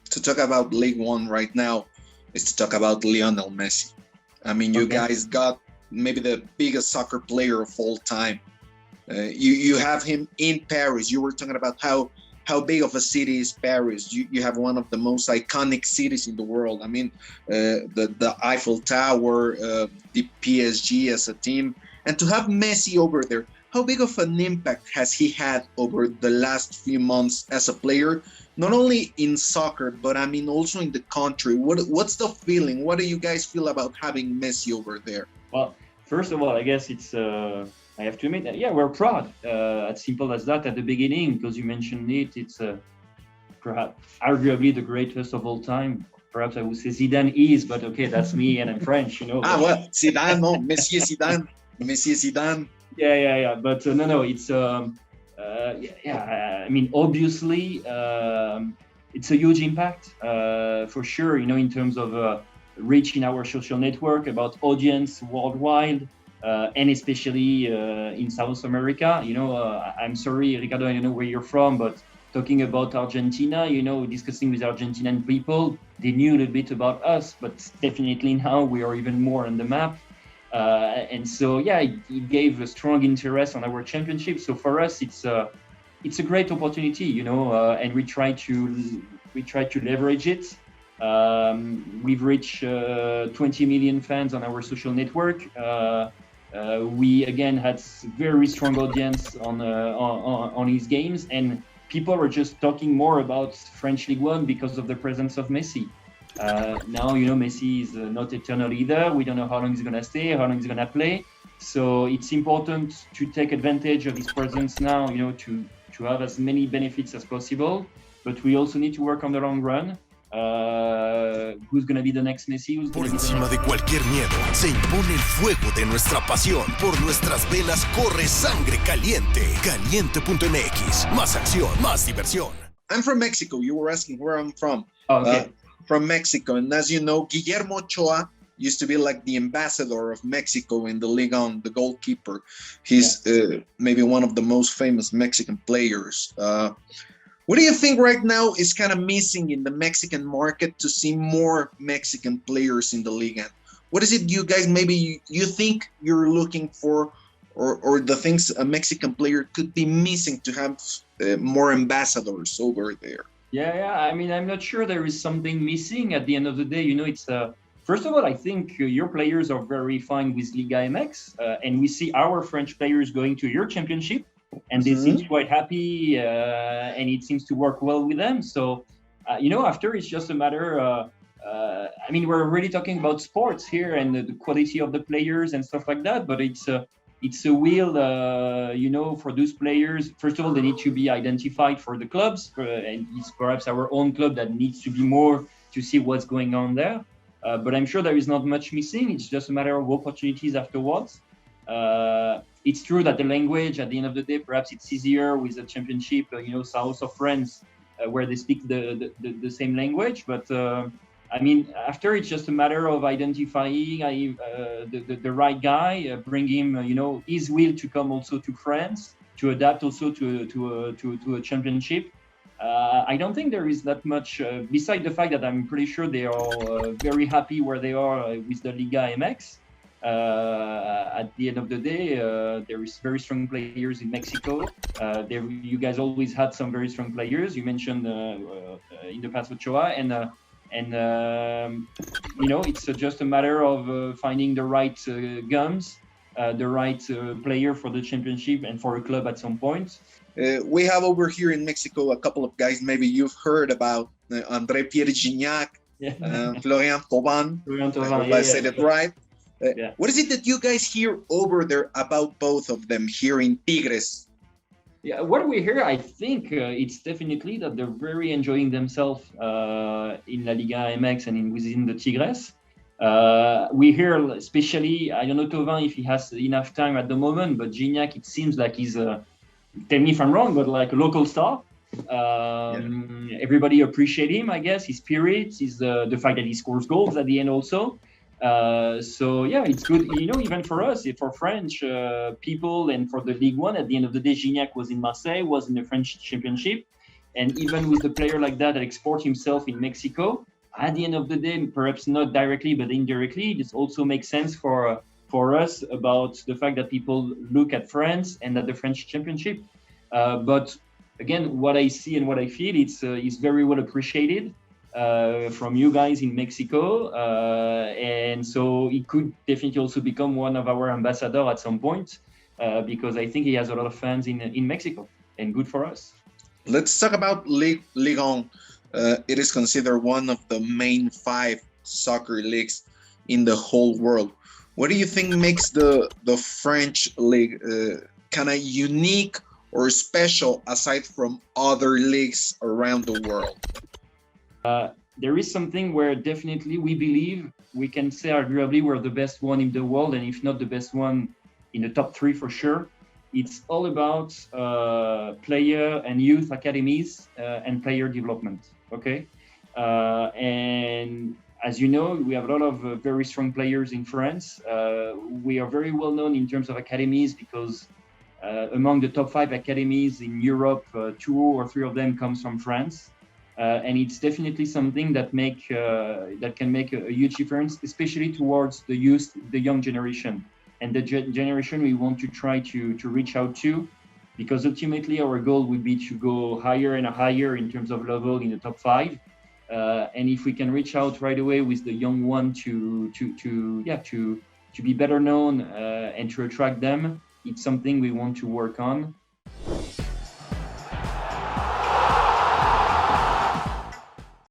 to talk about League One right now is to talk about Lionel Messi. I mean, you guys got maybe the biggest soccer player of all time. You have him in Paris. You were talking about how big of a city is Paris. You have one of the most iconic cities in the world. I mean, the Eiffel Tower, the PSG as a team, and to have Messi over there. How big of an impact has he had over the last few months as a player, not only in soccer, but I mean also in the country? What's the feeling? What do you guys feel about having Messi over there? Well, first of all, I guess it's I have to admit that, yeah, we're proud. As simple as that at the beginning, because you mentioned it. It's perhaps arguably the greatest of all time. Perhaps I would say Zidane is, but okay, that's me and I'm French, you know. Well, Zidane, no, Messi is Zidane. Messi is Zidane. Yeah. But no, it's I mean, obviously, it's a huge impact for sure. You know, in terms of reach in our social network, about audience worldwide, and especially in South America. You know, I'm sorry, Ricardo, I don't know where you're from, but talking about Argentina, you know, discussing with Argentinian people, they knew a little bit about us, but definitely now we are even more on the map. And so, yeah, it gave a strong interest on our championship. So for us, it's a great opportunity, you know, and we try to leverage it. We've reached 20 million fans on our social network. We again had very strong audience on his games, and people are just talking more about French Ligue 1 because of the presence of Messi. Now, you know, Messi is not eternal either. We don't know how long he's going to stay, how long he's going to play. So it's important to take advantage of his presence now, you know, to have as many benefits as possible. But we also need to work on the long run. Who's going to be the next Messi? Por encima de cualquier miedo, se impone el fuego de nuestra pasión. Por nuestras venas corre sangre caliente. Caliente.mx. Más acción, más diversión. I'm from Mexico. You were asking where I'm from. Oh, okay. From Mexico. And as you know, Guillermo Ochoa used to be like the ambassador of Mexico in the Ligue 1, the goalkeeper. He's maybe one of the most famous Mexican players. What do you think right now is kind of missing in the Mexican market to see more Mexican players in the league? What is it you guys maybe you think you're looking for, or the things a Mexican player could be missing to have more ambassadors over there? Yeah. I mean, I'm not sure there is something missing at the end of the day. You know, it's first of all, I think your players are very fine with Liga MX, and we see our French players going to your championship. And they seem quite happy, and it seems to work well with them. So, you know, after it's just a matter. I mean, we're really talking about sports here and the quality of the players and stuff like that. But it's a will, you know, for those players. First of all, they need to be identified for the clubs, and it's perhaps our own club that needs to be more to see what's going on there. But I'm sure there is not much missing. It's just a matter of opportunities afterwards. It's true that the language, at the end of the day, perhaps it's easier with a championship, you know, south of France, where they speak the same language. But I mean, after it's just a matter of identifying the right guy, bring him, you know, his will to come also to France, to adapt also to a championship. I don't think there is that much, beside the fact that I'm pretty sure they are very happy where they are with the Liga MX. At the end of the day, there is very strong players in Mexico. You guys always had some very strong players. You mentioned in the past Ochoa, and you know, it's just a matter of finding the right gums, the right player for the championship and for a club at some point. We have over here in Mexico a couple of guys maybe you've heard about, André-Pierre, Florian Thauvin. I hope I said it right. What is it that you guys hear over there about both of them here in Tigres? Yeah, what we hear, I think it's definitely that they're very enjoying themselves in La Liga MX and within the Tigres. We hear, especially, I don't know Thauvin if he has enough time at the moment, but Gignac, it seems like he's, tell me if I'm wrong, but like a local star. Everybody appreciate him, I guess, his spirit, the fact that he scores goals at the end also. So yeah, it's good, you know, even for us, for French people and for the Ligue 1, at the end of the day, Gignac was in Marseille, was in the French championship. And even with a player like that exports himself in Mexico, at the end of the day, perhaps not directly, but indirectly, this also makes sense for us about the fact that people look at France and at the French championship. But again, what I see and what I feel, it's very well appreciated from you guys in Mexico. And so it could definitely also become one of our ambassadors at some point, because I think he has a lot of fans in Mexico, and good for us. Let's talk about Ligue. It is considered one of the main 5 soccer leagues in the whole world. What do you think makes the French league kind of unique or special aside from other leagues around the world? There is something where definitely we believe we can say arguably we're the best one in the world, and if not the best one, in the top 3 for sure. It's all about player and youth academies and player development, okay? And as you know, we have a lot of very strong players in France. We are very well known in terms of academies because among the top 5 academies in Europe, 2 or 3 of them comes from France. And it's definitely something that can make a huge difference, especially towards the youth, the young generation. And the generation we want to try to reach out to, because ultimately our goal would be to go higher and higher in terms of level in the top 5. And if we can reach out right away with the young one to be better known and to attract them, it's something we want to work on.